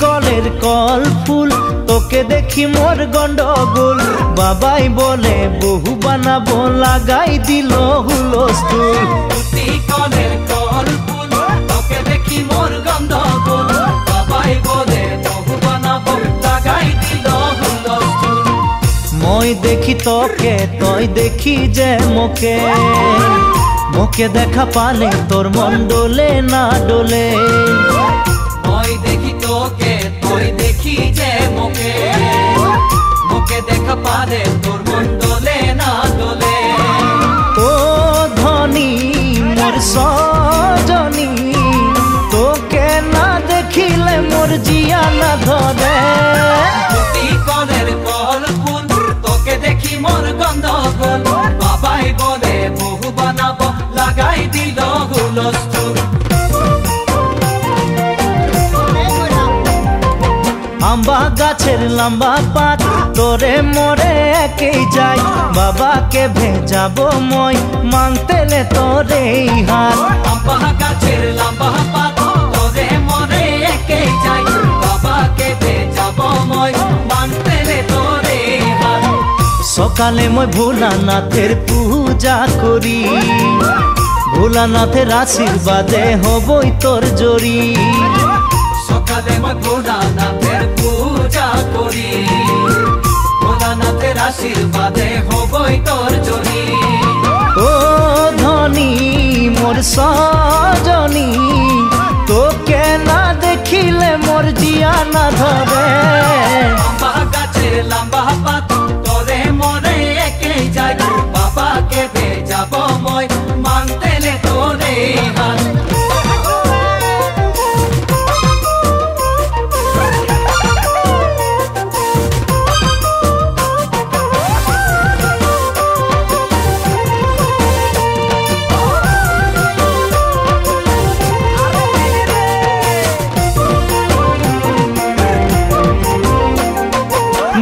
কলের কল ফুল তোকে দেখি মোর গন্ডগোল বাবাই বলে বহু বানাবো লাগাই দিল হুলস্থুল কলের কল ফুল তোকে দেখি মোর গন্ডগোল বাবাই বলে বহু বানাবো লাগাই দিল হুলস্থুল মই দেখি তোকে তই দেখি যে মোকে মোকে দেখা পালে তোর মন ডোলে না ডোলে মই দেখি তোকে তুই দেখি যে মোকে মোকে দেখা পারে তোর মন দোলে না দোলে ও ধনী মোর সজনী তোকে না দেখিলে মোর জিয়া না ধরে কলের কল ফুল তোকে দেখি মোর গন্ডগোল বাবাই বলে বহু বানাবো লাগাই দিল হুলস্থুল আম্বা গাছের লম্বা পাত তোরে মোরে একেই যাই বাবাকে ভেজাবো মই মাংতেলে তোরে হাত আম্বা গাছের লম্বা পাত তোরে মোরে একেই যাই বাবাকে ভেজাবো মই মাংতেলে তোরে হাত সকালে মই ভোলানাথের পূজা করি ভোলানাথের আশীর্বাদে হবই তোর জড়ি সকালে মই ভোলানাথের পূজা করি ভোলানাথের আশীর্বাদে হবই তোর জড়ি ও ধনী মোর সজনী তোকে না দেখিলে মোর জিয়া না ধরে আম্বা গাছের লম্বা পাত তোরে মোরে একেই যাই বাবাকে ভেজাবো মই মাংতেলে তোরে হাত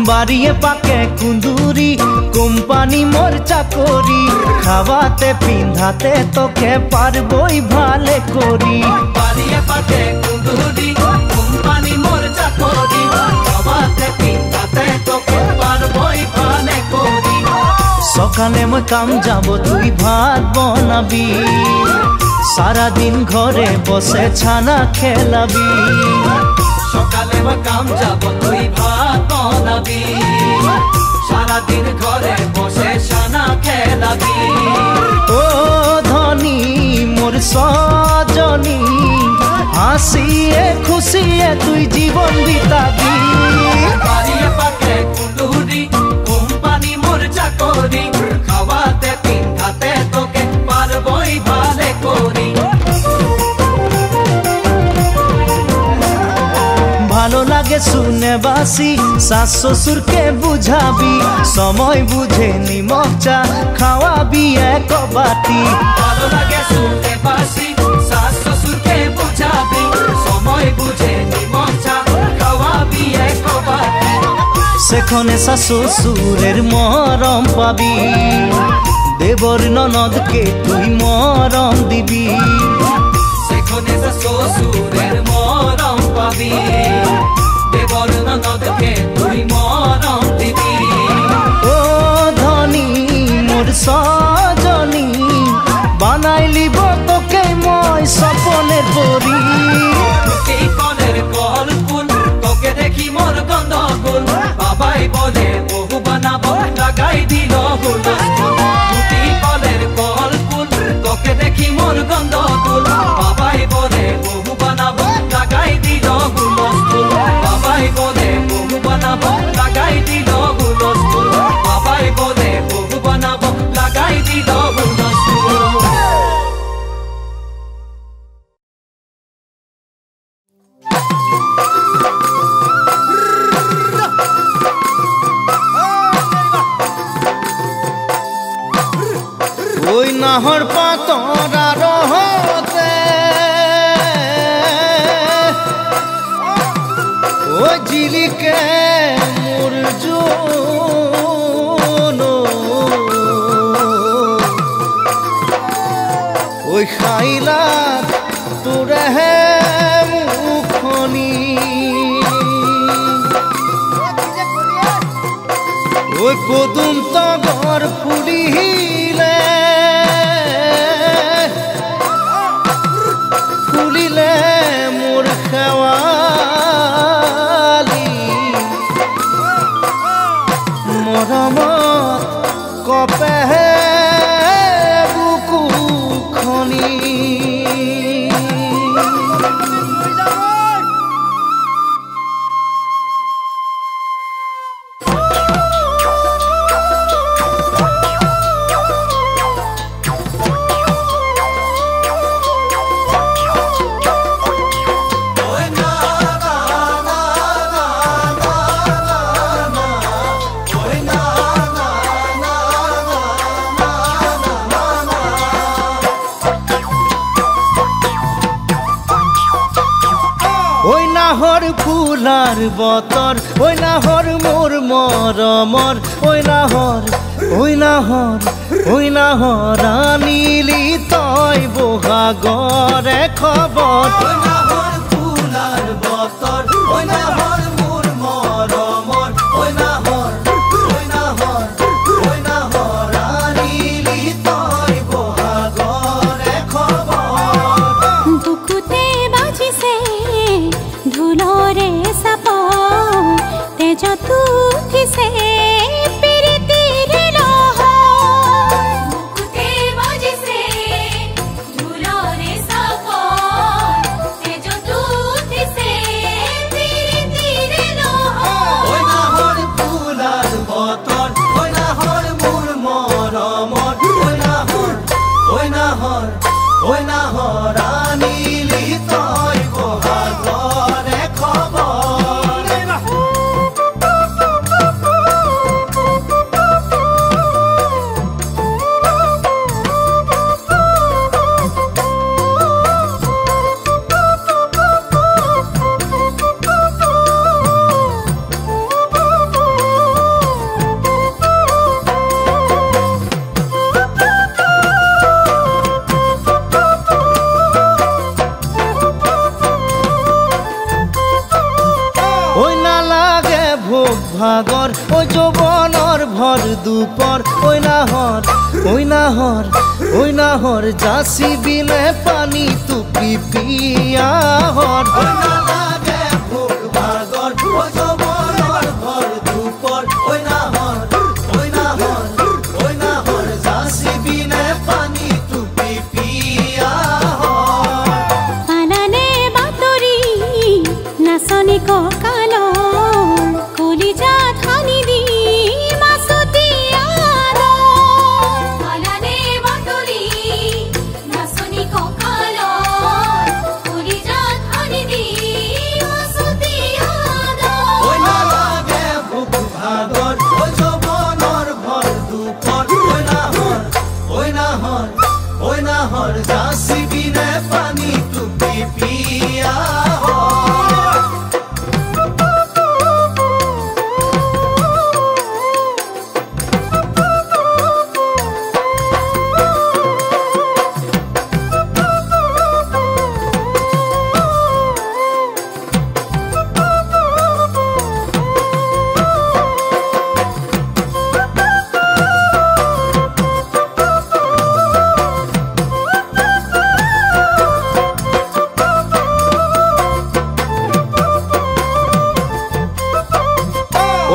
বাড়িয়ে পাকে কুন্দুরি কোম্পানি মোর চাকরি খাওয়াতে পিন্ধাতে তোকে পারবই ভালে করি বাড়িয়ে পাকে কুন্দুরি কোম্পানি মোর চাকরি খাওয়াতে পিন্ধাতে তোকে পারবই ভালে করি সকালে মই কাম যাব তুই ভাত বনাবি সারাদিন ঘরে বসে ছানা খেলাবি সকালে মই কাম যাব তুই ভাত বনাবি সারাদিন ঘরে বসে ছানা খেলাবি ও ধনী মোর সজনী হাসিয়ে খুশিয়ে তুই জীবন বিতাবি বাড়িয়ে পাকে কুন্দুরি কোম্পানি মোর চাকরি খাওয়াতে পিন্ধাতে তোকে পারবই ভালে করি ভালো লাগে শুনে বাসি শাশ শ্বশুরকে বুঝাবি সময় বুঝে নিমক চা খাওয়াবি এক বাটি ভালো লাগে শুনতে বাসি শাশ শ্বশুরকে বুঝাবি সময় বুঝে নিমক চা খাওয়াবি এক বাটি সেখানে শাশ শ্বশুরের মরম পাবি দেবর ননদকে তুই মরম দিবি সেখানে শ্বশুরের মরম পাবি দেবর ননদকে তুই মরম দিবি ও ধনী মোর সজনী বানাইলিব তোকে মই স্বপনের পরি কলের কল ফুল তোকে দেখি মোর গন্ডগোল বাবাই বলে বহু বানাবো লাগাই দিল হুলস্থুল কলের কল ফুল তোকে দেখি মোর গন্ডগোল বাবাই বলে বহু বানাবো লাগাই দিল হুলস্থুল বাবাই বলে বহু বানাবো লাগাই দিল হুলস্থুল বাবাই বলে বহু বানাবো লাগাই দিল হুলস্থুল ওই নাহর পাতরা রহতে ও জিলিকে মুরজুন ওই খাইলা তোরে মুখনি ওই পদুম তগর ফুলিলে ফুলিলে মোর খেৱালি মৰমত কপেহে বুকু খনি ওই নাহর ফুলার বতর ওই নাহর মোর মরমর ওই নাহর আনিলি তই বহাগরে খবর ওই নাহর ফুলার বতর ওই নাহর মোর মরমর ওই নাহর আনিলি তই বহাগরে খবর বুকুতে বাজিছে ঢোলৰে চাপ তেজ উঠিছে প্ৰীতিৰ লহৰ বুকুতে বাজিছে ঢোলৰে চাপ তেজ উঠিছে প্ৰীতিৰ লহৰ ওই নাহর ফুলার বতর ওই নাহর মোর মরমর ওই নাহর আনিলি তই বহাগরে খবর ওই না লাগে ভোগ ভাগর ওই যৌবনৰ ভৰ দুপৰ ওই নাহৰ যাচি বিনে পানী টুপি পিয়াহৰ ওই না লাগে ভোগ ভাগৰ ওই যৌবনৰ ভৰ দুপৰ ওই নাহৰ যাচি বিনে পানী টুপি পিয়াহৰ পালানে বাতৰি নাচনি কঁকালৰ কলিজাত সানি দি মাছতি আদৰ পালানে বাতৰি নাচনি কঁকালৰ কলিজাত সানি দি মাছতি আদৰ ওই না লাগে ভোগ ভাগৰ ওই যৌবনৰ ভৰ দুপৰ ওই নাহৰ যাচি বিনে পানী টুপি পিয়াহৰ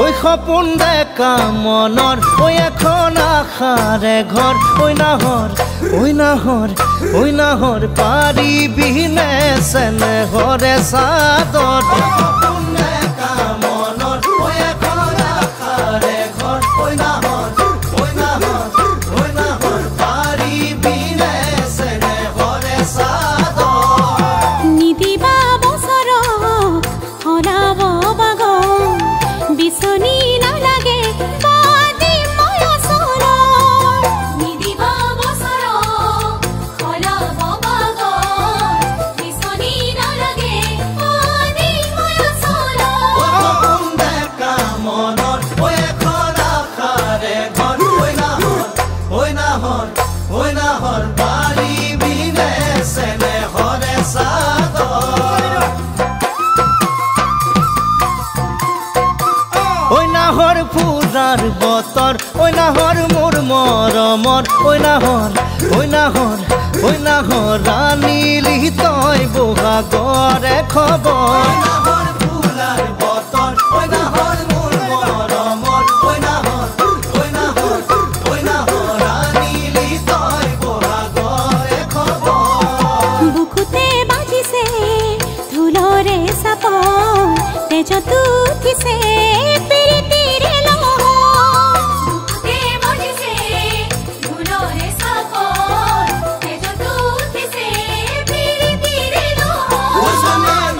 ওই সপোন ডেকা মনৰ ওই এখন আশাৰে ঘৰ ওই নাহৰ পাৰিবিনে চেনেহৰে চাদৰ নিদিবা বছৰ হৰাব বাগ বিচনী নালাগে বাদি ময়সৰ নিদিবা বছৰ হৰাব বাগ বিচনী নালাগে বাদি ময়সৰ নাহৰ পূজাৰ বতৰ ঐ নাহৰ মোৰ মৰমৰ ঐ নাহৰ ৰাণীলি তই বহাগৰে খবৰ নাহৰ পূজাৰ বতৰ ঐ নাহৰ মোৰ মৰমৰ ঐ নাহৰ ৰাণীলি তই বহাগৰে খবৰ বুকুতে বাজিছে ধুলৰে চাপৰ তেজত উঠিছে প্ৰীতিৰে লহৰ বুকুতে বাজিছে ধুলৰে চাপৰ তেজত উঠিছে প্ৰীতিৰে লহৰ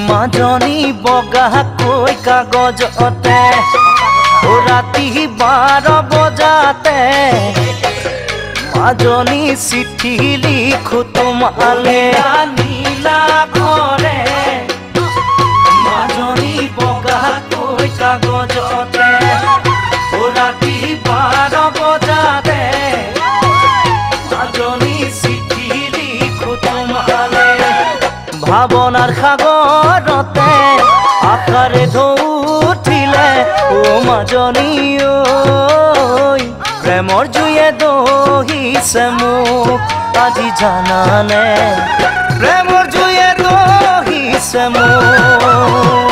মাজনী বগাকৈ কাগজতে ৰাতি 12 বজাতে মাজনী চিঠি লিখো তোমালে নীলা ঘৰে মাজনী বগাকৈ কাগজতে ৰাতি 12 বজাতে মাজনী চিঠি লিখো তোমালে ভাৱনাৰ সাগৰতে আকাৰে ধৌঠিলে ও মাজনী ঐ প্ৰেমৰ জুয়ে দহিছে মোক আজি জানানে প্ৰেমৰ জুয়ে দহিছে মোক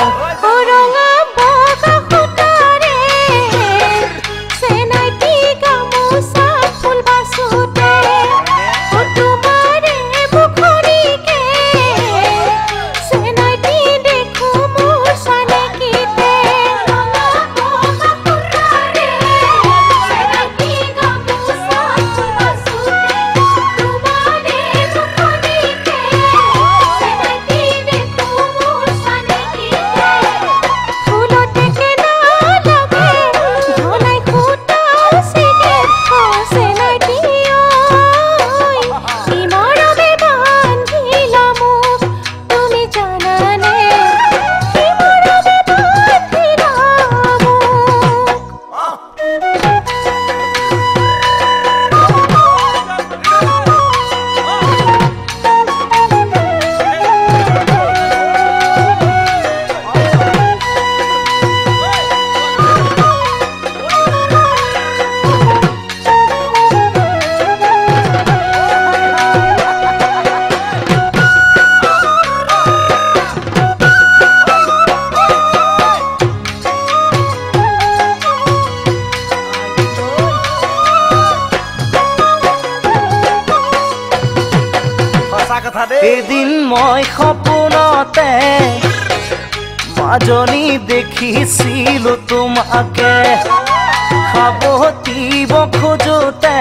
এদিন মই সপোনতে মাজনী দেখিছিলো তোমাকে খাবতিব খোজোতে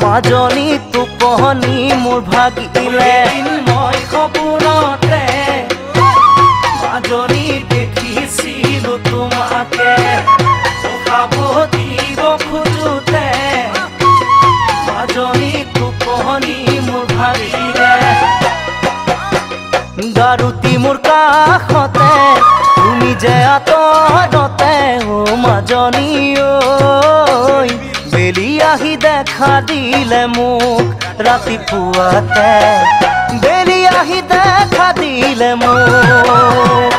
মাজনী টোপনি মোৰ ভাগিলে মই সপোনতে মাজনী দেখিছিলো তোমাকে খাবতিব খোজোতে মাজনী টোপনি মোৰ ভাগিলে গাৰুতি মোৰ কাষতে তুমি যে আঁতৰতে ও মাজনী ঐ বেলি আহি দেখা দিলে মোক ৰাতিপুৱাতে বেৰি আহি দেখা দিলে মোক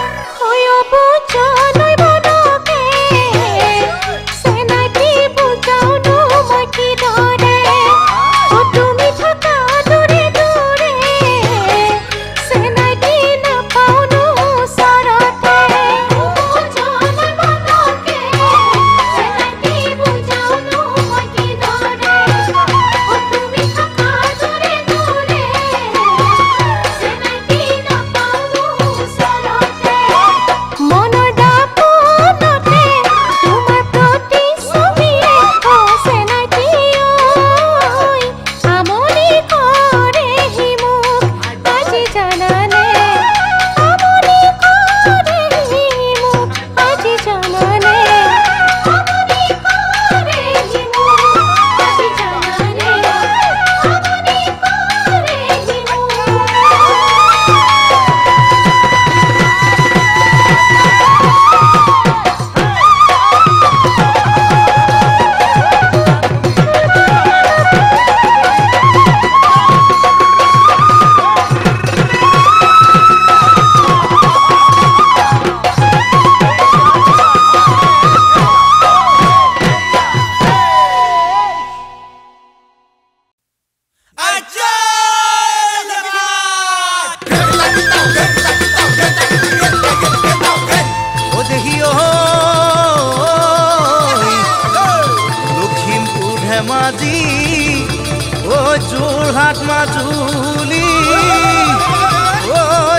যোৰহাট মাজুলী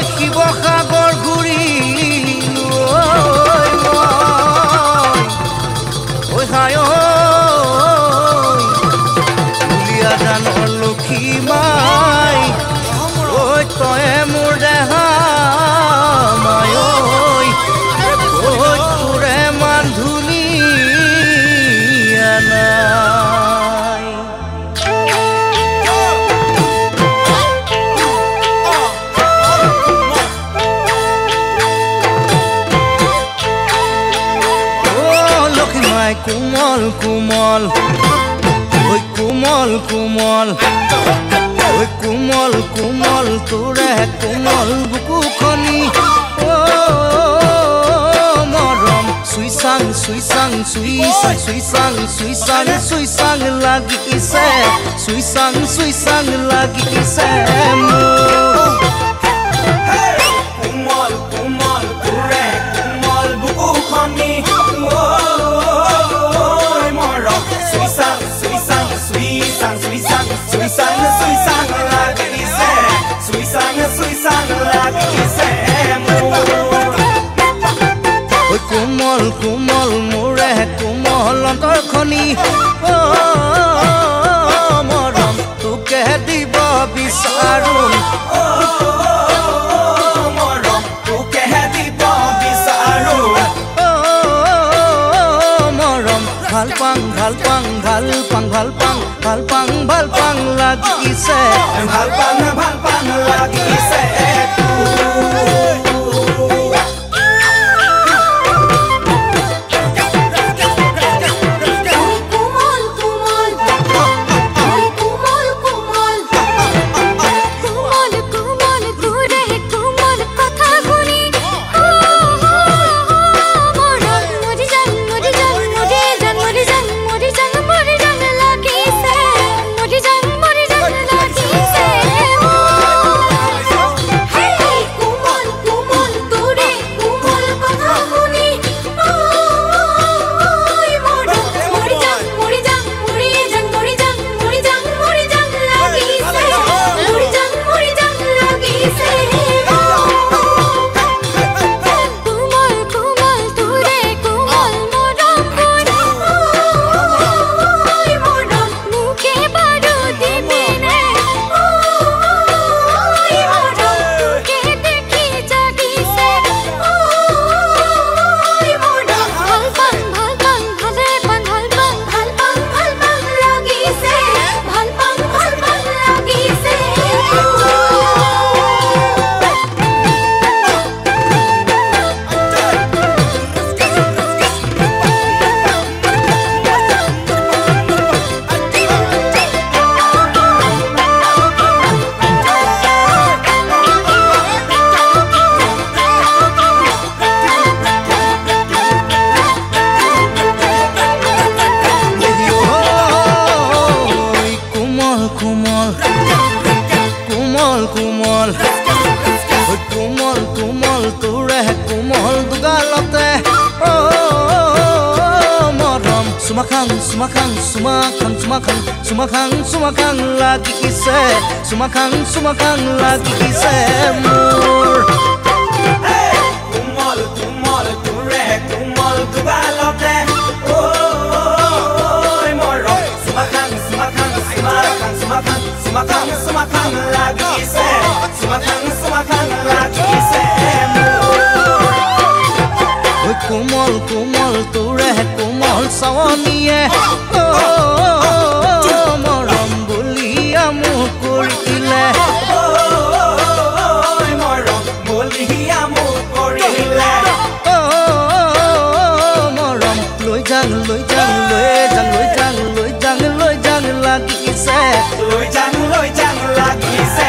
শিৱসাগৰ ঘূৰিলো দুলীয়াজানৰ লক্ষী মাই তয়ে মোৰ দেহা মাই তোৰে মান ধুনীয়া নাই কোমল কোমল ঐ কোমল কোমল ঐ কোমল কোমল তোৰে কোমল বুকুখনি মৰম চুইচাং চুইচাং চুইচাং চুইচাং চুইচাং চুইচাং লাগিছে চুইচাং চুইচাং লাগিছে কোমল কোমল তোৰে কোমল বুকুখনি কোমল কোমল মোৰে কোমল অন্তৰখনি মৰম তোকে দিব বিচাৰো মৰম তোকে দিব বিচাৰো মৰম ভাল পাং ভাল পাং ভাল পাং ভাল পাং ভাল পাং ভাল পাং লাগিছে ভাল পাং লাগিছে কোমল কোমল কোমল কোমল তোৰে কোমল দুগালতে মৰম চুমাখাং চুমাখাং চুমাখাং চুমাখাং চুমাখাং চুমাখাং লাগিছে চুমাখাং লাগিছে মোৰ কোমল কোমল তোৰে কোমল দুগালতে Sumakang lagi se, sumakang lagi se. Kumol kumol ture kumol sawaniye, morom bulia mukurile, morom bulia mukurile, morom loi jang lagi se. Loi jang lagi se.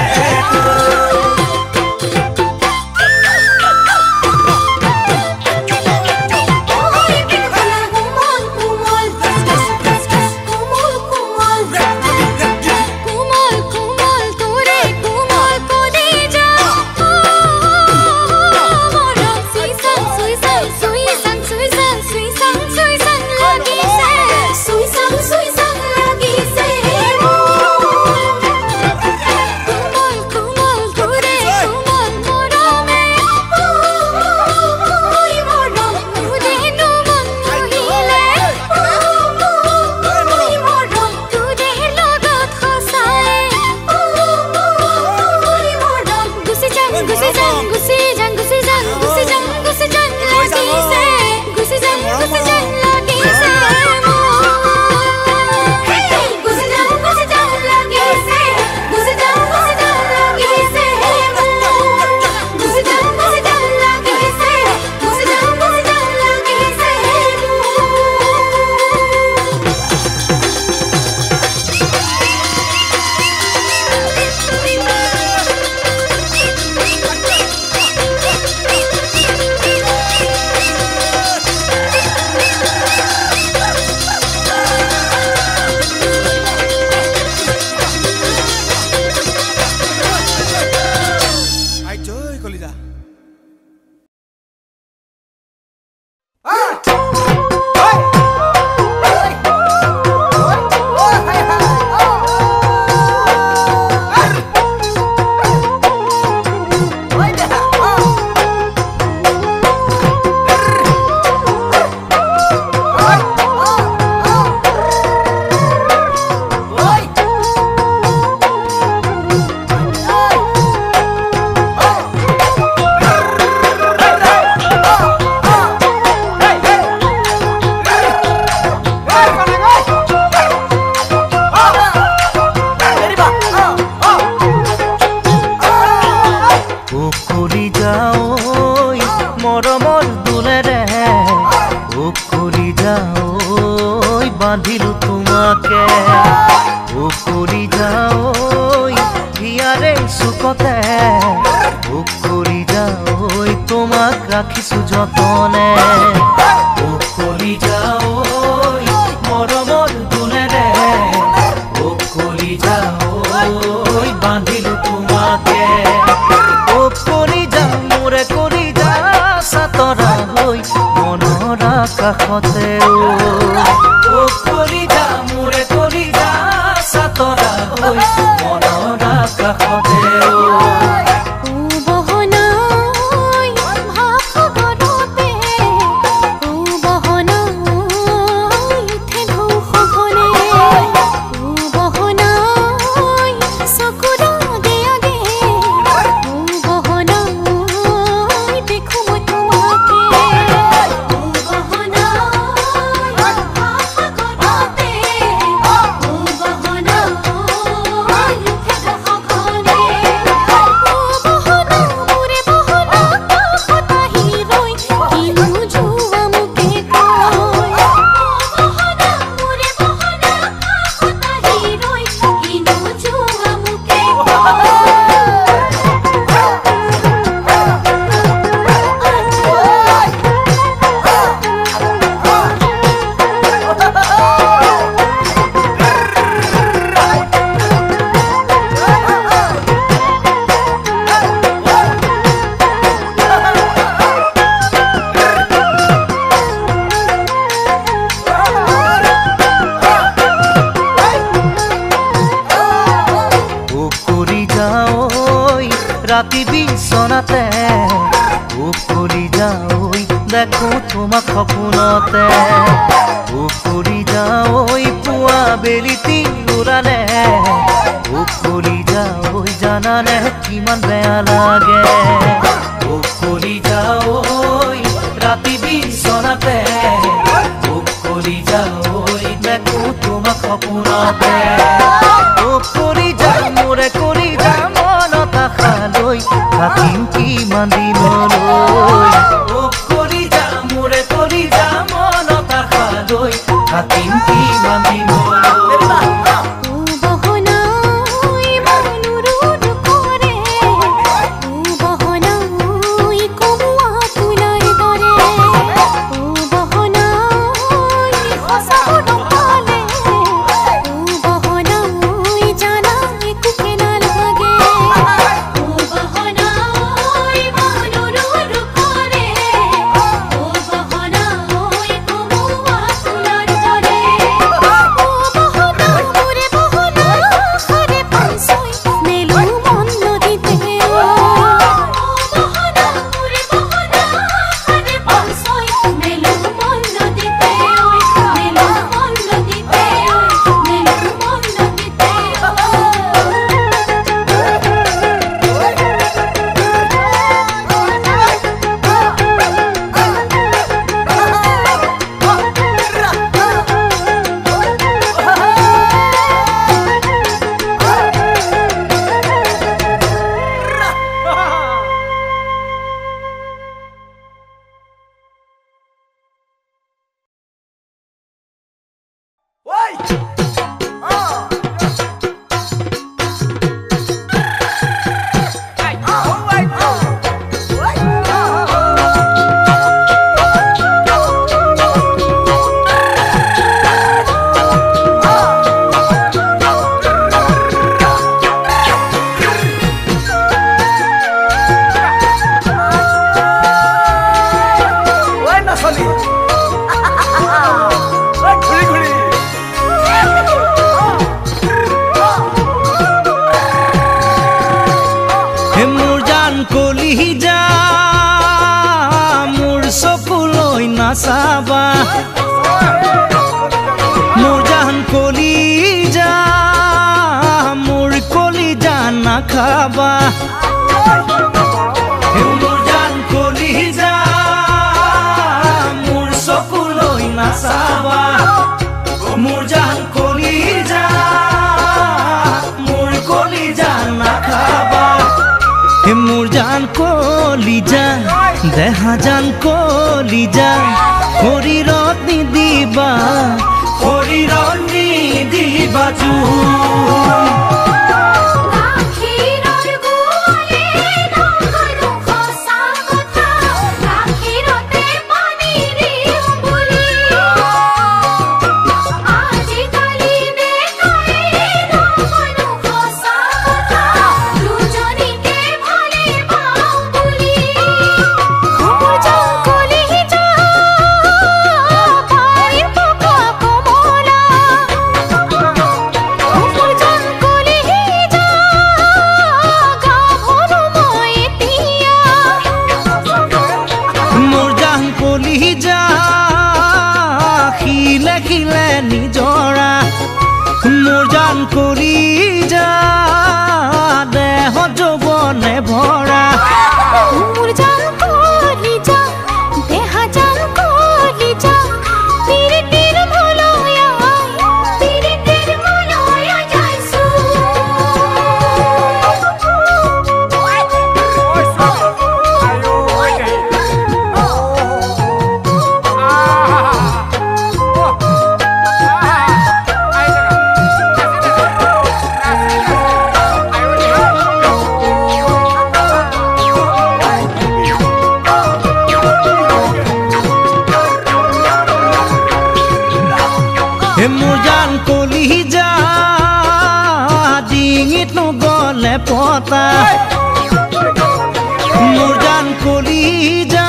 বাঁধিলো তোমাকে উকুৰি যাও হিয়াৰে সুকতে উকুৰি যাও তোমাক ৰাখিছো যতনে উকুৰি যাও মৰমৰ দুলেৰে উকুৰি যাও বাঁধিলো তোমাকে উকুৰি যাও মোৰে কৰি যা সাতৰা হৈ মনৰ আকাশতে ৰাতি বিছনাতে উফৰি যাওই দেখো তোমাক সপোনতে উফৰি যাওই পুৱা বেলিতি উৰালে উফৰি যাওই জানানে কিমান বেয়া লাগে উফৰি যাওই ৰাতি বিছনাতে উফৰি যাওই দেখো তোমাক সপোনতে উফৰি যাও মোৰে কৰি যা মনত আশা লৈ থাকিম কিমান দিনলৈ উফৰি যা মোৰে কৰি যা মনত আশা লৈ থাকিম কিমান দিনলৈ নাচাবা মোৰ জান কলিজা মোৰ কলিজা নাখাবা মোৰ জান কলিজা মোৰ চকুলৈ নাচাবা মোৰ জান কলিজা মোৰ কলিজা নাখাবা মোৰ জান কলিজা দেহা জান কলিজা শৰীৰত নিদিবা শৰীৰত নিদিবা নিজৰা মোৰ জান কলিজা দেহ যৌৱনে ভৰা মোৰ জান কলিজা দেহা জান কলিজা পিৰিতিৰ ভলয়া যাইছো মোৰ জান কলিজা ডিঙিত নগলে পতা মোৰ জান কলিজা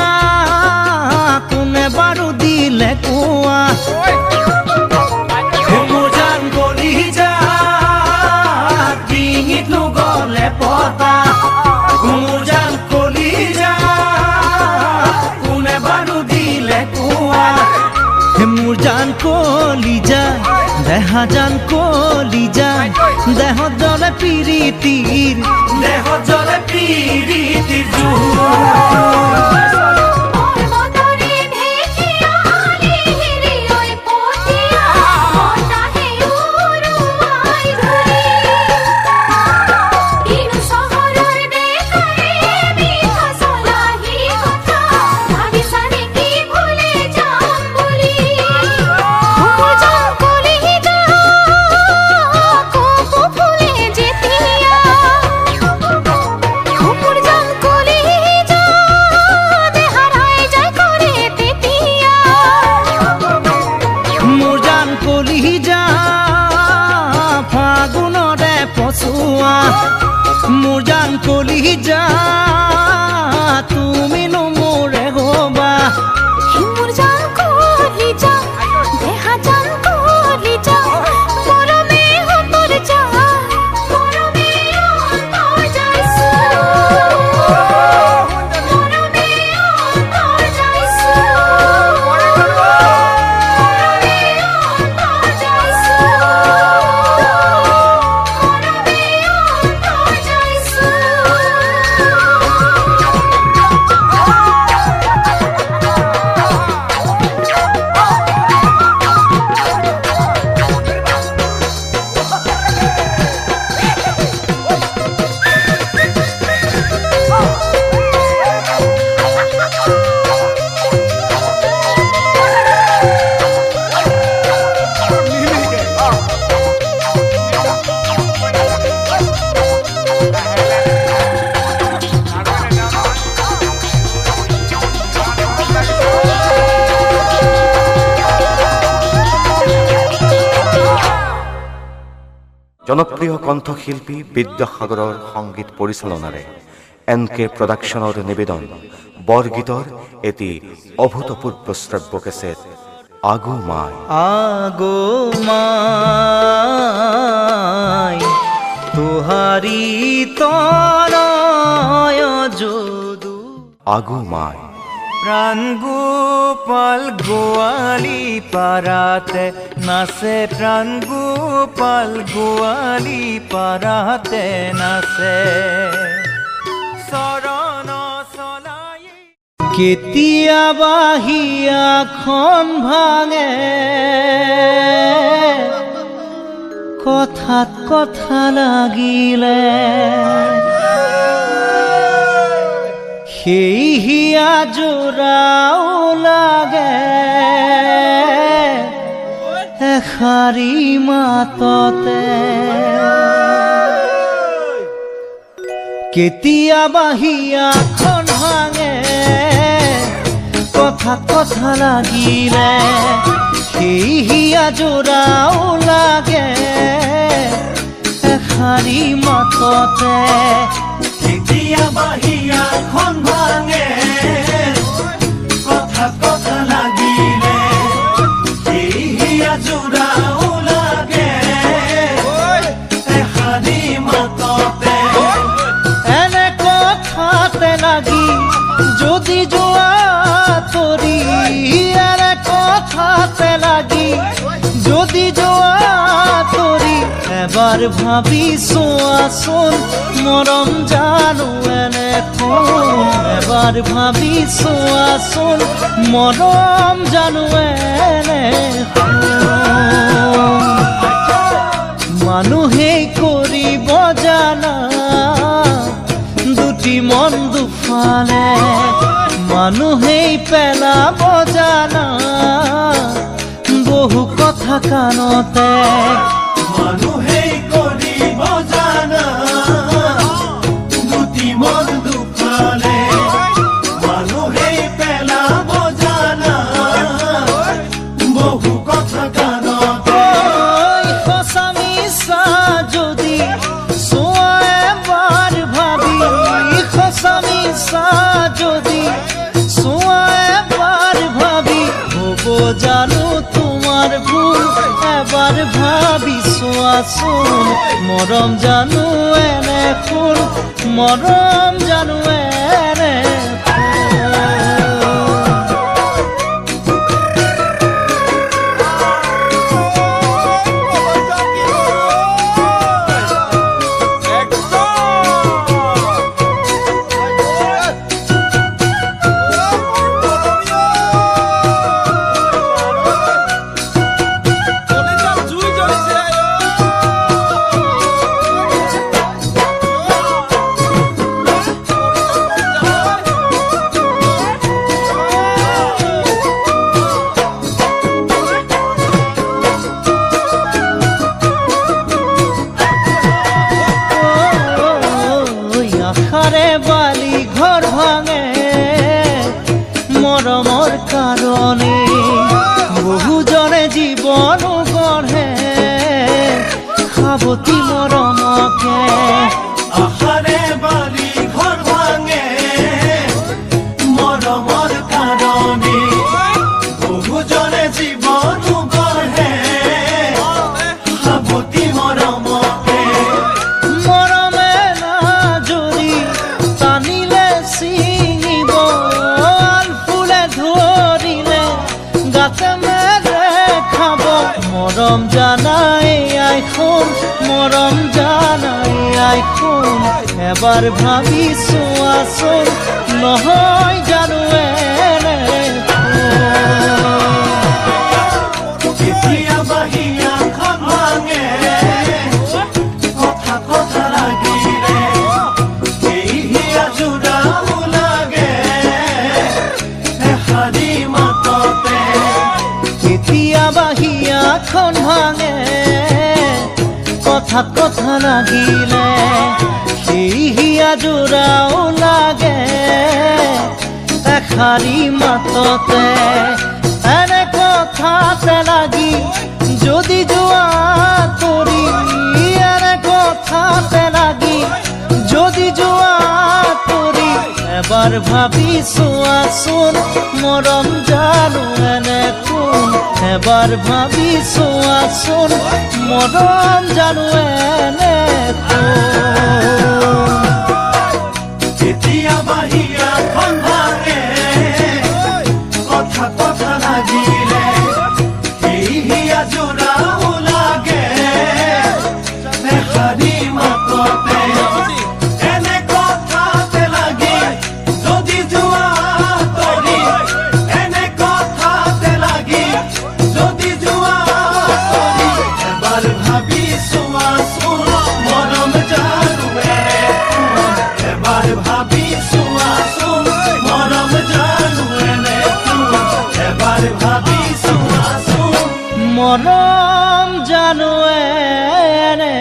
কোনে বাৰু দিলে কোৱা মোৰ জান কলিজা ডিঙিত নগলে পতা দেখা যান কলিজা দেহ জলে পিরিতির দেহ জলে পিরিতির জোর মোৰ জান কলিজা তুমি নমৰে হবা মোৰ জান কলিজা দেহা জান কলিজা মৰমে হতৰ যা মৰমে হতৰ যাইছো মৰমে হতৰ যাইছো মৰমে হতৰ যাইছো জনপ্ৰিয় কণ্ঠশিল্পী বিদ্যাসাগৰৰ সংগীত পৰিচালনাৰে NK প্ৰডাকশ্যনৰ নিবেদন বৰগীতৰ এটি অভূতপূৰ্ব শ্ৰাব্য কেছেট আগো মাই তোহারি তনয় যদু আগো মাই প্রাণ গোপাল গোয়ালি পারাতে নাচে প্রাণ গোপাল গোয়ালি পারাতে নাচে চরণ চলাই কেতিয়াবা হিয়াখন ভাঙে কথাত কথা লাগিলে সেই হিয়া জোৰাও লাগে এষাৰি মাততে কেতিয়াবা হিয়াখন ভাঙে কথাত কথা লাগিলে সেই হিয়া জোৰাও লাগে এষাৰি মাততে কেতিয়াবা হিয়াখন ভাঙে কথা কথা লাগিলে এই হিয়া জোৰাও লাগে এষাৰি মাততে এনে কথাতে লাগি যদি যোৱা তৰি এনে কথাতে লাগি যদি যোৱা তৰি এবাৰ ভাবি চোৱাচোন মৰম জানো এনে এবাৰ ভাবি চোৱাচোন মৰম জানো এনে মানুহে কৰিব জানা দুটি মন দুফালে মানুহে পেলাব জানা বহু কথা কাণতে মানুহে কৰিব জানা দুটি মন দুফালে মানুহে পেলাব জানা বহু কথা কাণতে সঁচা মিছা যদি চোৱা এবাৰ ভাবি সঁচা মিছা যদি চোৱা এবাৰ ভাবি হ'ব জানো তোমাৰ ভুল এবাৰ ভাবি চোৱাচোন মৰম জানো এনে ফুল মৰম জানো এনে ফুল কাৰণে বহুজনে জীৱন গঢ়ে সাৱতি মৰমকে আহাৰে বালি ঘৰ ভাঙে মৰমৰ কাৰণে বহুজনে জীৱন গঢ়ে সাৱতি মৰমকে মৰমে না যদি টানিলে ছিঙিব ফুলে ধৰিলে গাতে মেৰে খাব মৰম জানাই আইখন মৰম জানাই আইখন এবাৰ ভাবি চোৱাচোন নহয় জানো এনে কেতিয়া বাহিয়াখন ভাঙে কথা কথা লাগিলে এই হিয়াজোৰাও লাগে এষাৰি মাততে কেতিয়াবা হিয়াখন ভাঙে কথাত কথা লাগিলে সেই হিয়াজোৰাও লাগে এষাৰি মাততে এনে কথাতে লাগি যদি যোৱা তৰি এনে কথাতে লাগি যদি যোৱা তৰি এবাৰ ভাবি চোৱাচোন মৰম জানো এনে কোন এবাৰ ভাবি চোৱাচোন মৰম জানো এনে কোন কেতিয়া বাহিয়াখন ভাঙে কথা কথা লাগিলে এই হিয়াজোৰাও লাগে এষাৰি মাততে এনে কথাতে লাগি যদি যোৱা তৰি এনে কথাতে লাগি যদি যোৱা তৰি এবাৰ ভাবি চোৱাচোন মৰম জানো এবাৰ ভাবি চোৱাচোন মৰম জানো এনে এবাৰ ভাবি চোৱাচোন মৰম জানো এনে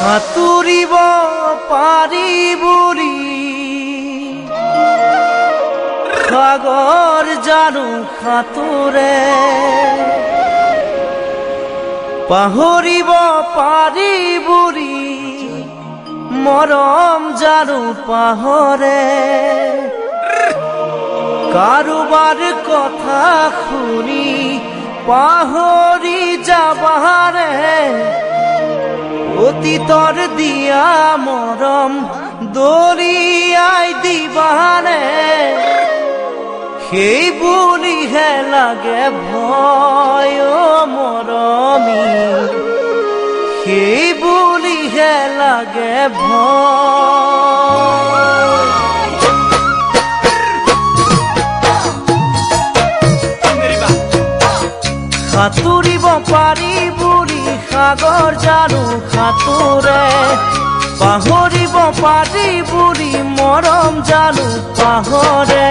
সাঁতুৰিব পাৰি বুৰি সাগৰ জানো সাঁতোৰে পাহৰিব পাৰি বুৰি মৰম জানো পাহৰে কাৰোবাৰ কথা শুনি পাহৰি যাবাৰে অতীতৰ দিয়া মৰম দলিয়াই দিবানে সেই বুলিহে লাগে ভয় মৰমী সেই বুলিহে লাগে ভয় সাঁতুৰিব পাৰি বুঢ়ী সাগৰ জানো সাঁতোৰে পাহৰিব পাৰি বুঢ়ী মৰম জানো পাহৰে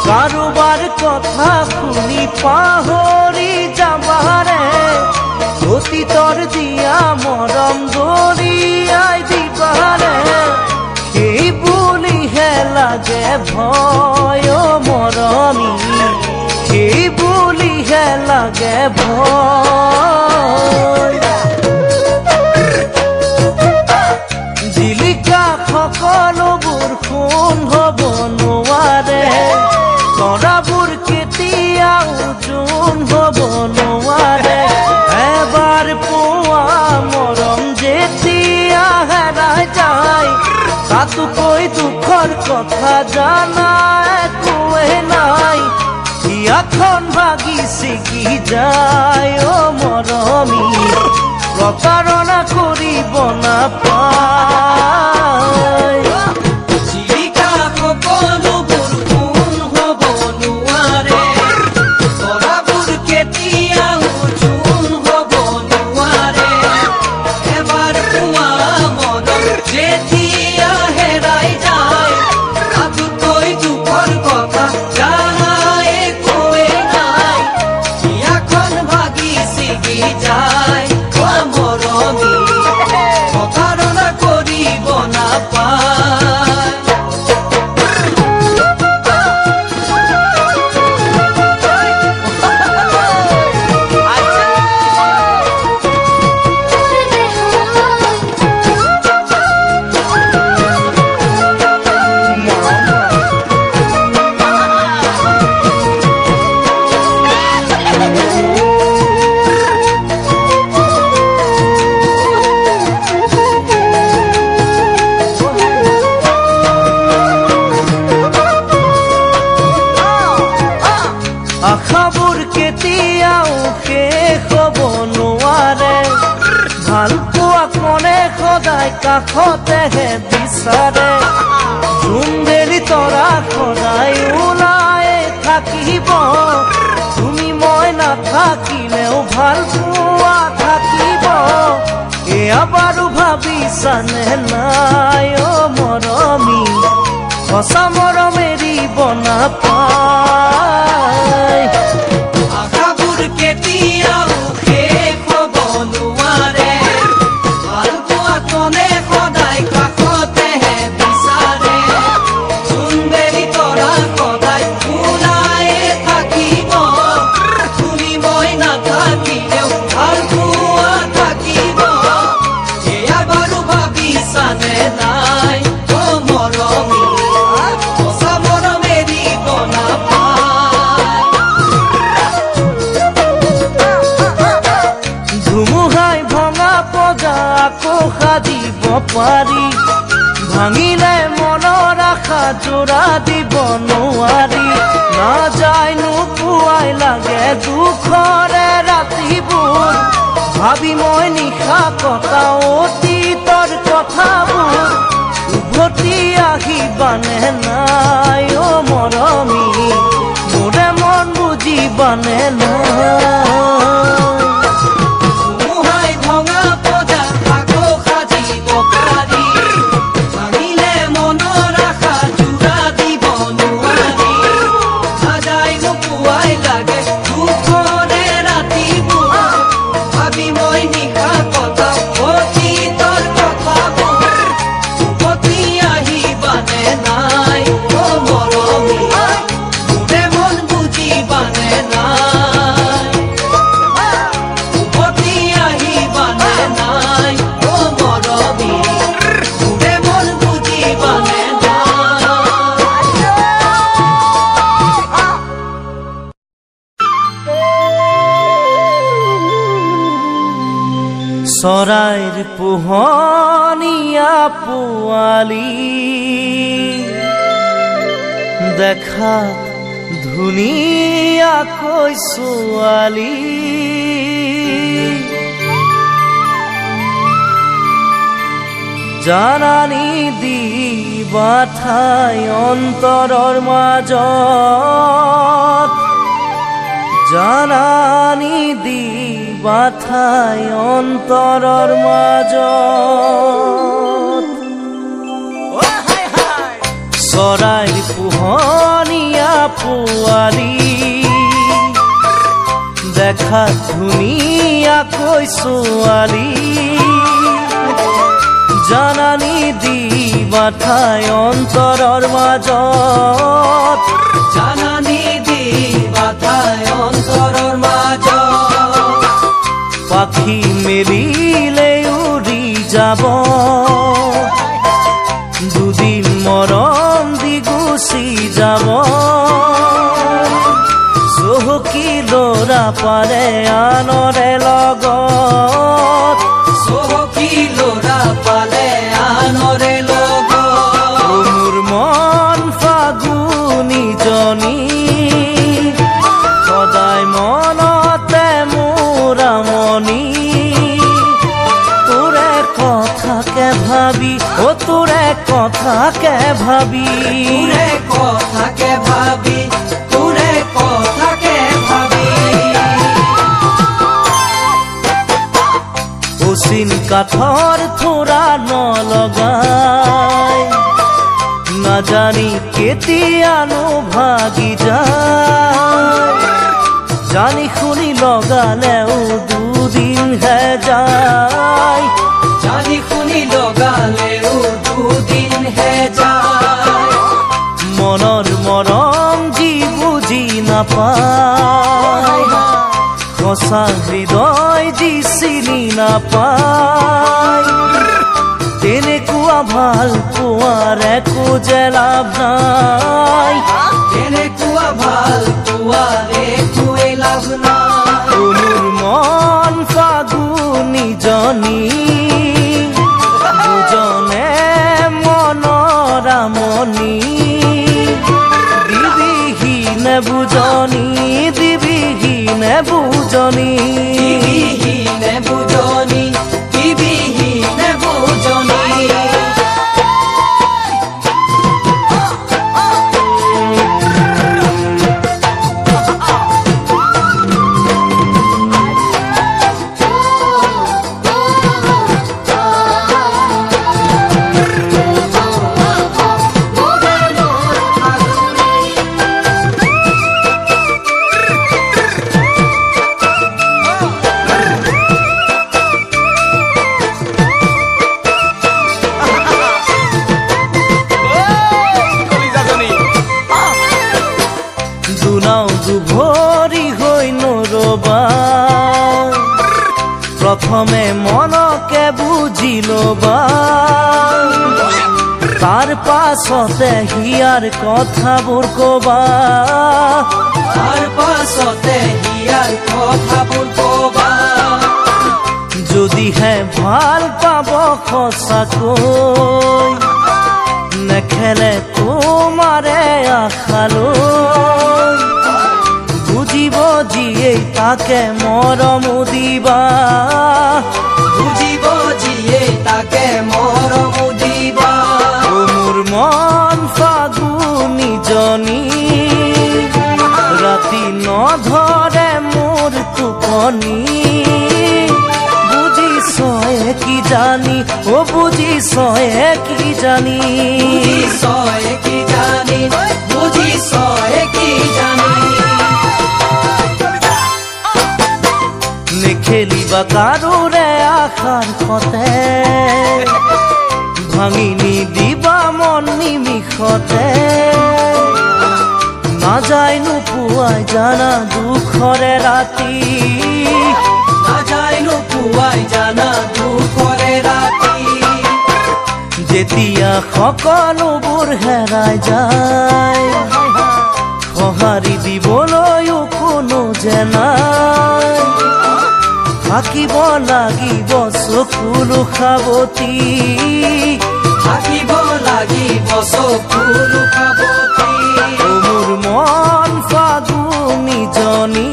কাৰোবাৰ কথা শুনি পাহৰি যাবাৰে অতীতৰ দিয়া মৰম দলিয়াই দিবাৰে সেই বুলিহে লাগে ভয় মৰমী সেই বুলিহে লাগে ভয় জিলিকা সকলোবোৰ সোণ হ'ব নোৱাৰে তৰাবোৰ কেতিয়াও জোন হ'ব নোৱাৰে এবাৰ পোৱা মৰম যেতিয়া হেৰাই যায় তাতোকৈ দুখৰ কথা জানা একোৱে নাই হিয়াখন ভাগি ছিগি যায় অ মৰমী প্ৰতাৰণা কৰিব নাপায় জীৱিকা সকলোবোৰ পোন হ'ব নোৱাৰে তৰাবোৰ কেতিয়াও জোন হ'ব নোৱাৰে এবাৰ পোৱা মনত যেতিয়া হেৰাই যায় আগুকৈ দুখৰ কথা জানাই একোৱে নাই হিয়াখন ভাগি ছিগি যায় মৰমী প্ৰতাৰণা কৰিব নাপায় আশাবোৰ কেতিয়াও শেষ হ'ব নোৱাৰে ভাল পোৱা কোনে সদায় কাষতেহে বিচাৰে জোনবেলি তৰা সদায় ওলাই থাকিব তুমি মই নাথাকিলেও ভাল পোৱা থাকিব এয়া বাৰু ভাবিছানে নাই অ' মৰমী সঁচা মৰম এৰিব নাপায় আশাবোৰ কেতিয়াও শেষ হ'ব নোৱাৰে ভাল পোৱা কোনে সদায় কাষতেহে বিচাৰে জোনবেলি তৰা সদায় ওলাই থাকিব তুমি মই নাথাকিলেও ভাল পোৱা থাকিব এয়া বাৰু ভাবিছানে নাই অ' মৰমী সঁচা মৰম এৰিব নাপায় ধুমুহাই ভঙা পজা আকৌ সাজিব পাৰি ভাঙিলে মনৰ আশা জোৰা দিব নোৱাৰি নাযায় নোপোৱাই লাগে দুখৰে ৰাতিবোৰ ভাবি মই নিশা কটা অতীতৰ কথাবোৰ উভতি আহিবানে নাই অ' মৰমী মোৰে মন বুজিবানে নাই ধুমুহাই ভঙা পজা আকৌ সাজিব পাৰি ভাঙিলে মনৰ আশা জোৰা দিব নোৱাৰি নাযায় নোপোৱাই লাগে দুখৰে ৰাতিবোৰ ভাবি মই নিশা কটা অতীতৰ কথাবোৰ উভতি আহিবানে নাই অ' মৰমী মোৰে মন বুজিবানে নাই উভতি আহিবানে নাই অ' মৰমী মোৰে মন বুজিবানে নাই চৰাইৰ পোহনীয়া পোৱালি দেখাত ধুনীয়াকৈ ছোৱালী জানানী দিবা ঠাই অন্তৰৰ মাজত জানানী দিবা ঠাই অন্তৰৰ মাজত চৰাইৰ পোহনীয়া পোৱালি দেখাত ধুনীয়াকৈ ছোৱালী জানানী দিবা ঠাই অন্তৰৰ মাজত জানানী দিবা ঠাই অন্তৰৰ মাজত পাখি মেলিলে উৰি যাব দুদিন মৰম দি গুচি যাব চহকী ল'ৰা পাৰে আনৰে লগত চহকী ল'ৰা পালে আনৰে লগত মোৰ মন ফাগুনী জনী সদায় মনতে মোৰ আমনি কথাকে ভাবি তোৰে কথাকে ভাবি তোৰে কথাকে ভাবি অচিন কাঠৰ থোৰা নলগাই নাজানি কেতিয়ানো ভাগি যায় জানি শুনি লগালেও দুদিনহে যায় জানি শুনি লগালেও দুদিনহে যায় মনৰ মৰম যি বুজি নাপায় সঁচা হৃদয় যি চিনি নাপায় তেনেকুৱা ভাল পোৱাৰ একো যে লাভ নাই তেনেকুৱা ভাল পোৱাৰ একোৱে লাভ নাই মোৰ মন ফাগুনীজনী বুজনে মনৰ আমনি দিবিহীনে বুজনি দিবিহীনে বুজনি দিবিহীনে বুজনি দিবিহীনে বুজনি দুভৰি হৈ নৰবা প্ৰথমে মনকে বুজি ল'বা তাৰ পাছতে হিয়াৰ কথাবোৰ ক'বা তাৰ পাছতে হিয়াৰ কথাবোৰ ক'বা যদিহে ভাল পাব সঁচাকৈ নেখেলে তোমাৰে আশালৈ বুজিব যিয়েই তাকে মৰম দিবা বুজিব যিয়ে তাকে মৰম দিবা মোৰ মন ফাগুনীজনী ৰাতি নধৰে মোৰ টোপনি বুজিছয়ে কি জানি অ বুজিছয়ে কি জানি বুজিছয়ে কি জানি বুজিছয়ে কি জানি নেখেলিবা কাৰোৰে আশাৰ সতে ভাঙি নিদিবা মন নিমিষতে নাযায় নোপোৱাই জানা দুখৰে ৰাতি নাযায় নোপোৱাই জানা দুখৰে ৰাতি যেতিয়া সকলোবোৰ হেৰাই যায় সঁহাৰি দিবলৈও কোনো যে নাই থাকিব লাগিব চকুলো সাৱতি থাকিব লাগিব চকুলো সাৱতি মোৰ মন ফাগুনীজনী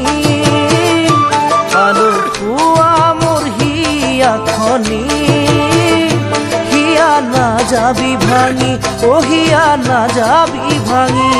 পালো পোৱা মোৰ হিয়াখনি হিয়া নাযাবি ভাঙি অ হিয়া নাযাবি ভাঙি